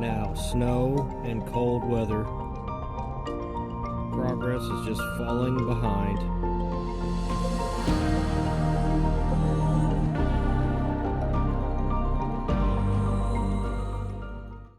now, snow and cold weather. Progress is just falling behind.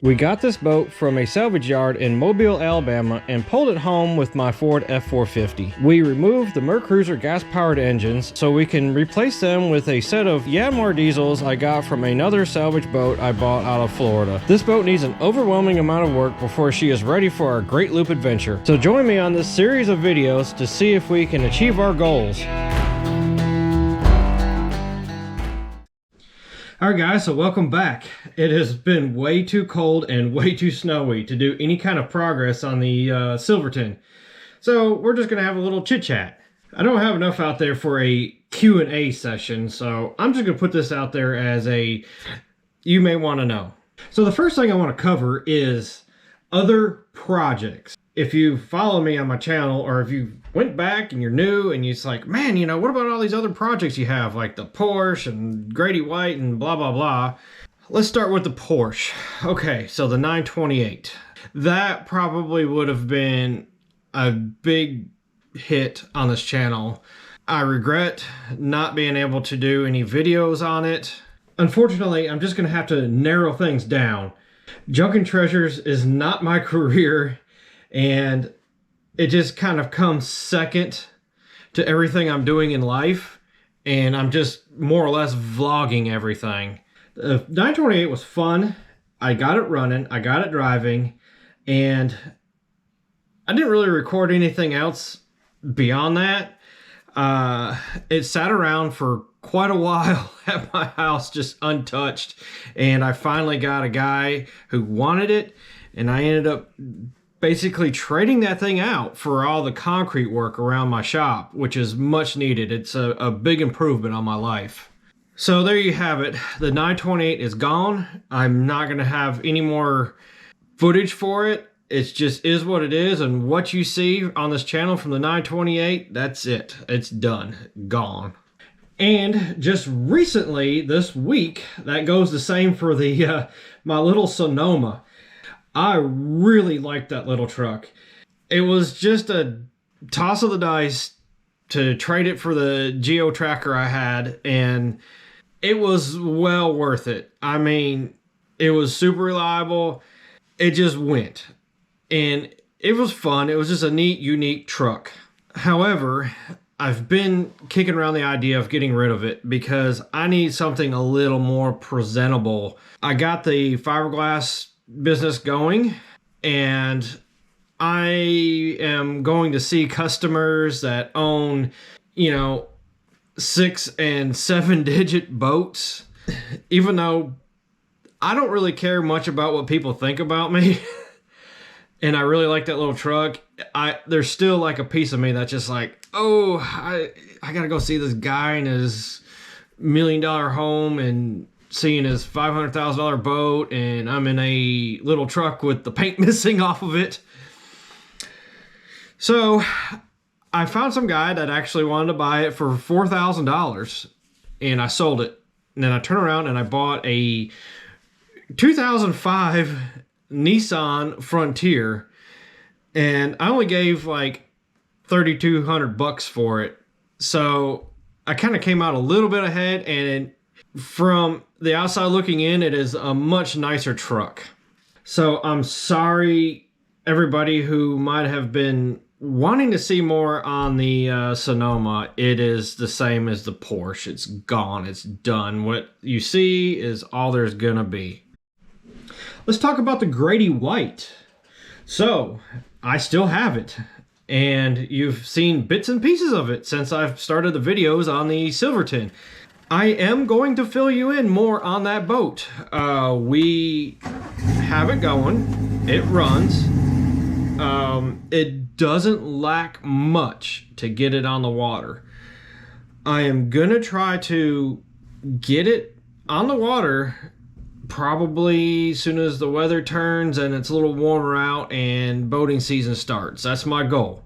We got this boat from a salvage yard in Mobile, Alabama, and pulled it home with my Ford F450. We removed the Mercruiser gas-powered engines so we can replace them with a set of Yanmar diesels I got from another salvage boat I bought out of Florida. This boat needs an overwhelming amount of work before she is ready for our Great Loop adventure. So join me on this series of videos to see if we can achieve our goals. Alright guys, so welcome back. It has been way too cold and way too snowy to do any kind of progress on the Silverton. So we're just going to have a little chit chat. I don't have enough out there for a Q&A session, so I'm just going to put this out there as a you may want to know. So the first thing I want to cover is other projects. If you follow me on my channel, or if you went back and you're new and you're like, man, you know, what about all these other projects you have, like the Porsche and Grady White and blah, blah, blah. Let's start with the Porsche. Okay, so the 928. That probably would have been a big hit on this channel. I regret not being able to do any videos on it. Unfortunately, I'm just going to have to narrow things down. Junkin' Treasures is not my career, and it just kind of comes second to everything I'm doing in life, and I'm just more or less vlogging everything. The 928 was fun. I got it running, I got it driving, and I didn't really record anything else beyond that. It sat around for quite a while at my house, just untouched, and I finally got a guy who wanted it, and I ended up basically trading that thing out for all the concrete work around my shop, which is much needed. It's a big improvement on my life. So there you have it. The 928 is gone. I'm not going to have any more footage for it. It just is what it is, and what you see on this channel from the 928, that's it. It's done. Gone. And just recently, this week, that goes the same for the my little Sonoma. I really liked that little truck. It was just a toss of the dice to trade it for the Geo Tracker I had, and it was well worth it. I mean, it was super reliable. It just went. And it was fun. It was just a neat, unique truck. However, I've been kicking around the idea of getting rid of it because I need something a little more presentable. I got the fiberglass business going, and I am going to see customers that own, you know, 6 and 7 digit boats, even though I don't really care much about what people think about me. And I really like that little truck. There's still like a piece of me that's just like, oh, I gotta go see this guy in his $1 million home and seeing his $500,000 boat, and I'm in a little truck with the paint missing off of it. So I found some guy that actually wanted to buy it for $4,000, and I sold it. And then I turned around and I bought a 2005 Nissan Frontier, and I only gave like $3,200 for it. So I kind of came out a little bit ahead, and from the outside looking in, it is a much nicer truck. So I'm sorry everybody who might have been wanting to see more on the Sonoma. It is the same as the Porsche. It's gone. It's done. What you see is all there's gonna be. Let's talk about the Grady White. So I still have it, and you've seen bits and pieces of it since I've started the videos on the Silverton. I am going to fill you in more on that boat. We have it going. It runs. It doesn't lack much to get it on the water. I am gonna try to get it on the water probably as soon as the weather turns and it's a little warmer out and boating season starts. That's my goal.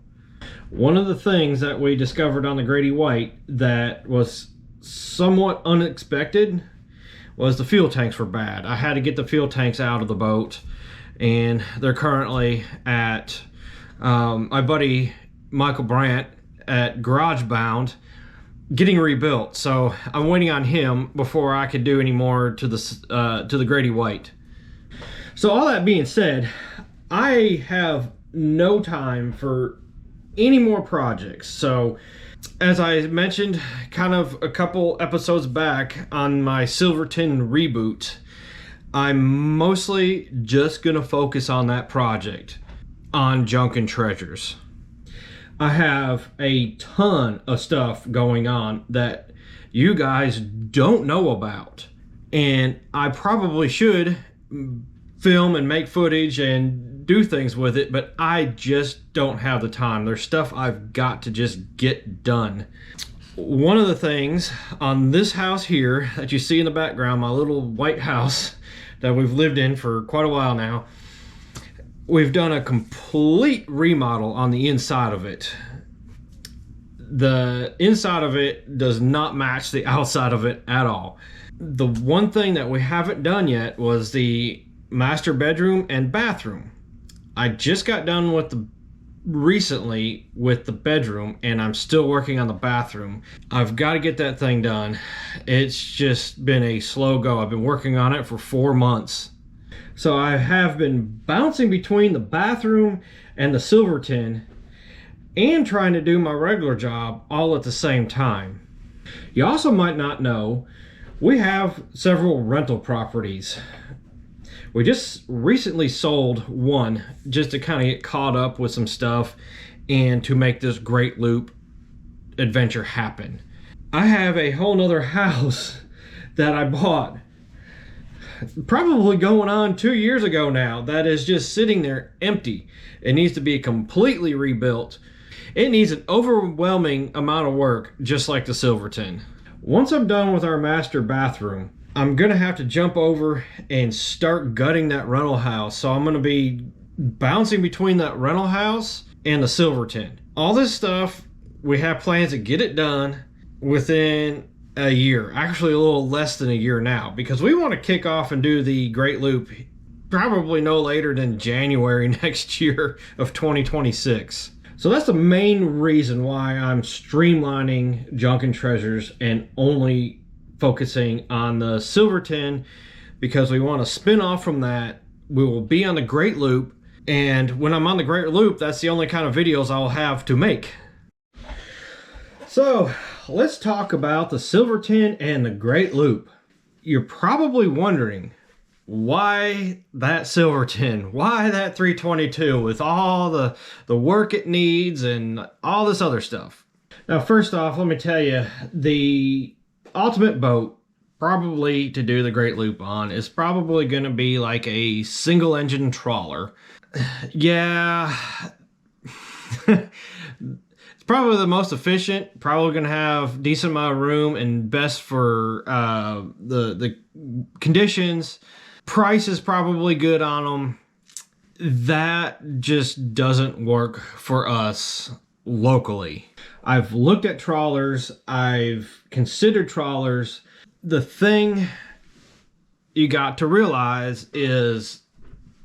One of the things that we discovered on the Grady White that was somewhat unexpected was the fuel tanks were bad. I had to get the fuel tanks out of the boat, and they're currently at my buddy Michael Brandt at GarageBound getting rebuilt. So I'm waiting on him before I could do any more to the Grady White. So all that being said, I have no time for any more projects. So as I mentioned kind of a couple episodes back on my Silverton reboot, I'm mostly just gonna focus on that project, on Junk and Treasures. I have a ton of stuff going on that you guys don't know about, and I probably should film and make footage and do things with it, but I just don't have the time. There's stuff I've got to just get done. One of the things on this house here that you see in the background, my little white house that we've lived in for quite a while now, we've done a complete remodel on the inside of it. The inside of it does not match the outside of it at all. The one thing that we haven't done yet was the master bedroom and bathroom. I just got done with recently with the bedroom, and I'm still working on the bathroom. I've got to get that thing done. It's just been a slow go. I've been working on it for 4 months. So I have been bouncing between the bathroom and the Silverton and trying to do my regular job all at the same time. You also might not know, we have several rental properties. We just recently sold one just to kind of get caught up with some stuff and to make this Great Loop adventure happen. I have a whole nother house that I bought probably going on 2 years ago now that is just sitting there empty. It needs to be completely rebuilt. It needs an overwhelming amount of work, just like the Silverton. Once I'm done with our master bathroom, I'm gonna have to jump over and start gutting that rental house. So I'm gonna be bouncing between that rental house and the Silverton. All this stuff, we have plans to get it done within a year, actually a little less than a year now, because we want to kick off and do the Great Loop probably no later than January next year of 2026. So that's the main reason why I'm streamlining Junk and Treasures and only focusing on the Silverton, because we want to spin off from that. We will be on the Great Loop, and when I'm on the Great Loop, that's the only kind of videos I'll have to make. So let's talk about the Silverton and the Great Loop. You're probably wondering, why that Silverton? Why that 322 with all the work it needs and all this other stuff? Now, first off, let me tell you, the ultimate boat probably to do the Great Loop on is probably going to be like a single engine trawler. Yeah. It's probably the most efficient, probably going to have decent amount of room and best for the conditions. Price is probably good on them. That just doesn't work for us locally. I've looked at trawlers. I've considered trawlers. The thing you got to realize is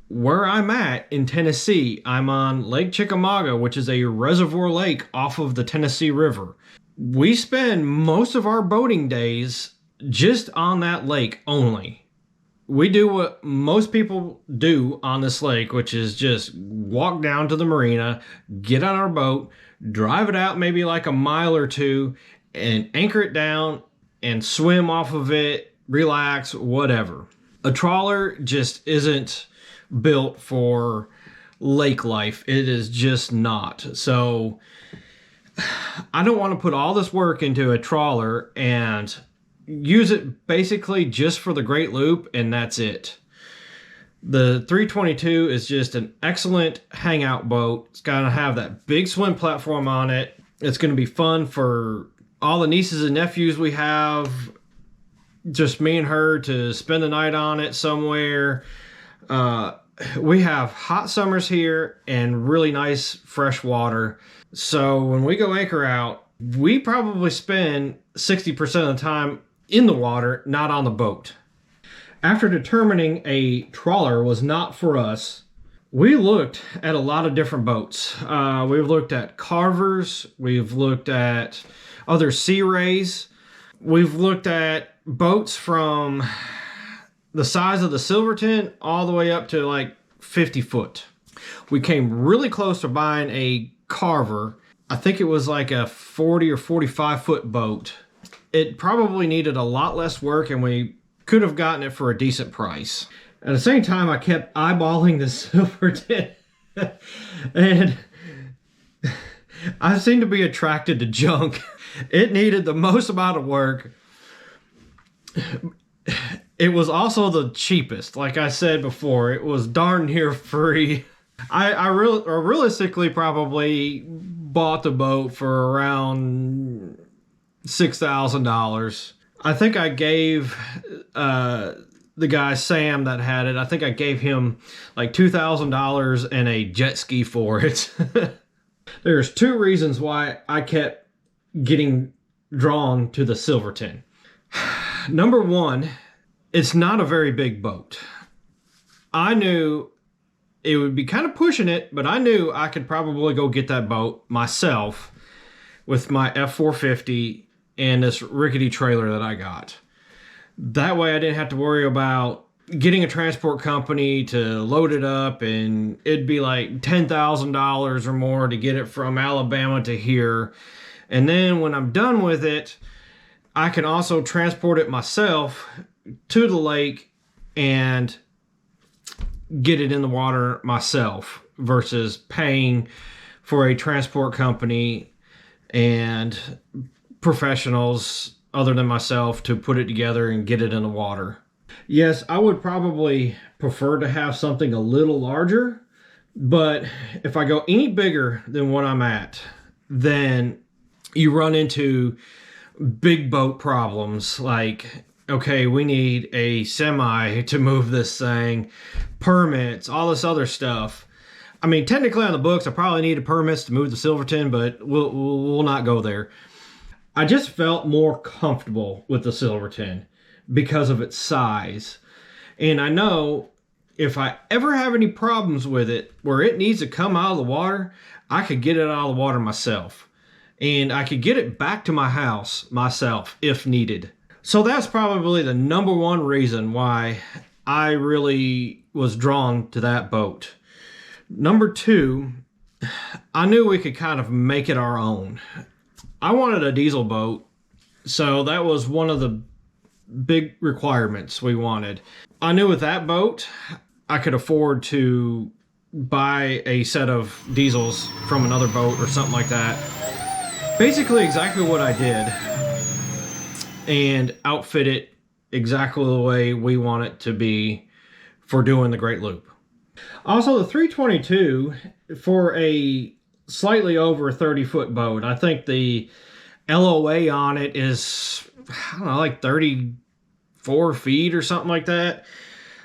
where I'm at in Tennessee, I'm on Lake Chickamauga, which is a reservoir lake off of the Tennessee River. We spend most of our boating days just on that lake only. We do what most people do on this lake, which is just walk down to the marina, get on our boat, drive it out maybe like a mile or two, and anchor it down and swim off of it, relax, whatever. A trawler just isn't built for lake life. It is just not. So I don't want to put all this work into a trawler and use it basically just for the Great Loop, and that's it. The 322 is just an excellent hangout boat. It's going to have that big swim platform on it. It's going to be fun for all the nieces and nephews we have, just me and her, to spend the night on it somewhere. We have hot summers here and really nice fresh water. So when we go anchor out, we probably spend 60% of the time in the water, not on the boat. After determining a trawler was not for us, We looked at a lot of different boats. We've looked at carvers. We've looked at other sea rays. We've looked at boats from the size of the Silverton all the way up to like 50 foot. We came really close to buying a carver. I think it was like a 40 or 45 foot boat. It probably needed a lot less work and we could have gotten it for a decent price. At the same time, I kept eyeballing the Silverton and I seem to be attracted to junk. It needed the most amount of work. It was also the cheapest. Like I said before, it was darn near free. I realistically probably bought the boat for around $6,000. I think I gave the guy Sam that had it, I think I gave him like $2,000 and a jet ski for it. There's two reasons why I kept getting drawn to the Silverton. Number one, it's not a very big boat. I knew it would be kind of pushing it, but I knew I could probably go get that boat myself with my F450 and this rickety trailer that I got. That way I didn't have to worry about getting a transport company to load it up, and it'd be like $10,000 or more to get it from Alabama to here. And then when I'm done with it, I can also transport it myself to the lake and get it in the water myself versus paying for a transport company and professionals other than myself to put it together and get it in the water. Yes, I would probably prefer to have something a little larger, but if I go any bigger than what I'm at, then you run into big boat problems like, okay, we need a semi to move this thing, permits, all this other stuff. I mean, technically on the books, I probably needed permits to move the Silverton, but we'll not go there. I just felt more comfortable with the Silverton because of its size. And I know if I ever have any problems with it where it needs to come out of the water, I could get it out of the water myself. And I could get it back to my house myself if needed. So that's probably the number one reason why I really was drawn to that boat. Number two, I knew we could kind of make it our own. I wanted a diesel boat, so that was one of the big requirements we wanted. I knew with that boat, I could afford to buy a set of diesels from another boat or something like that. Basically exactly what I did, and outfit it exactly the way we want it to be for doing the Great Loop. Also, the 322 for a slightly over 30-foot boat. I think the LOA on it is, I don't know, like 34 feet or something like that.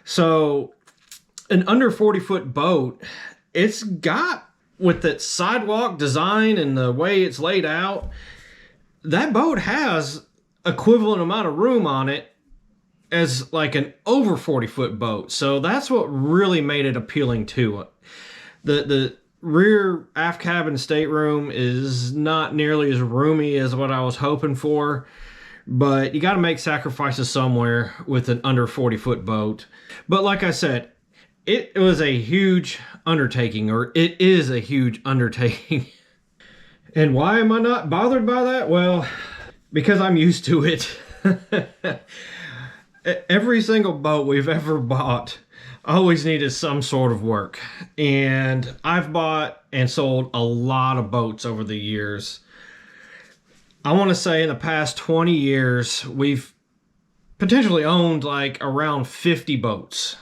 So an under 40-foot boat, it's got, with its sidewalk design and the way it's laid out, that boat has equivalent amount of room on it as like an over 40-foot boat. So that's what really made it appealing to it. The rear aft cabin stateroom is not nearly as roomy as what I was hoping for, but you got to make sacrifices somewhere with an under 40-foot boat. But like I said, it was a huge undertaking, or it is a huge undertaking. And why am I not bothered by that? Well, because I'm used to it. Every single boat we've ever bought always needed some sort of work. And I've bought and sold a lot of boats over the years. I want to say in the past 20 years, we've potentially owned like around 50 boats.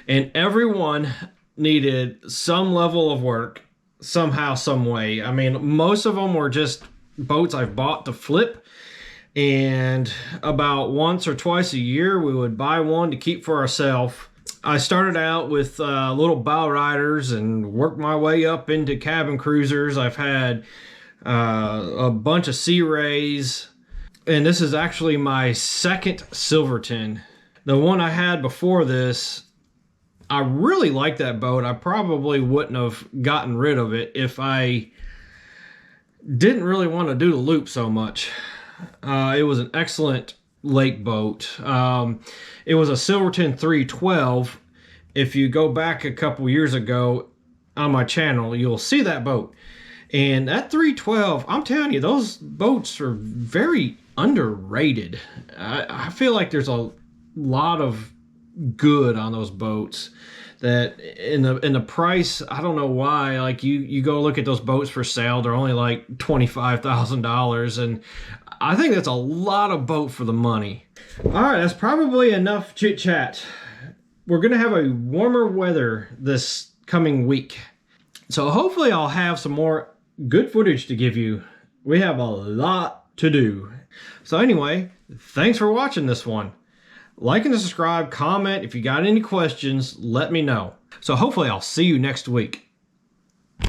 And everyone needed some level of work somehow, some way. I mean, most of them were just boats I've bought to flip. And about once or twice a year, we would buy one to keep for ourselves. I started out with little bow riders and worked my way up into cabin cruisers. I've had a bunch of Sea Rays, and this is actually my second Silverton. The one I had before this, I really like that boat. I probably wouldn't have gotten rid of it if I didn't really want to do the loop so much. It was an excellent lake boat. It was a Silverton 312. If you go back a couple years ago on my channel, you'll see that boat. And that 312, I'm telling you, those boats are very underrated. I feel like there's a lot of good on those boats. That in the price, I don't know why. Like you go look at those boats for sale, they're only like $25,000, and I think that's a lot of boat for the money. All right, that's probably enough chit chat. We're gonna have a warmer weather this coming week, so hopefully I'll have some more good footage to give you. We have a lot to do. So anyway, thanks for watching this one. Like and subscribe, comment. If you got any questions, let me know. So hopefully I'll see you next week.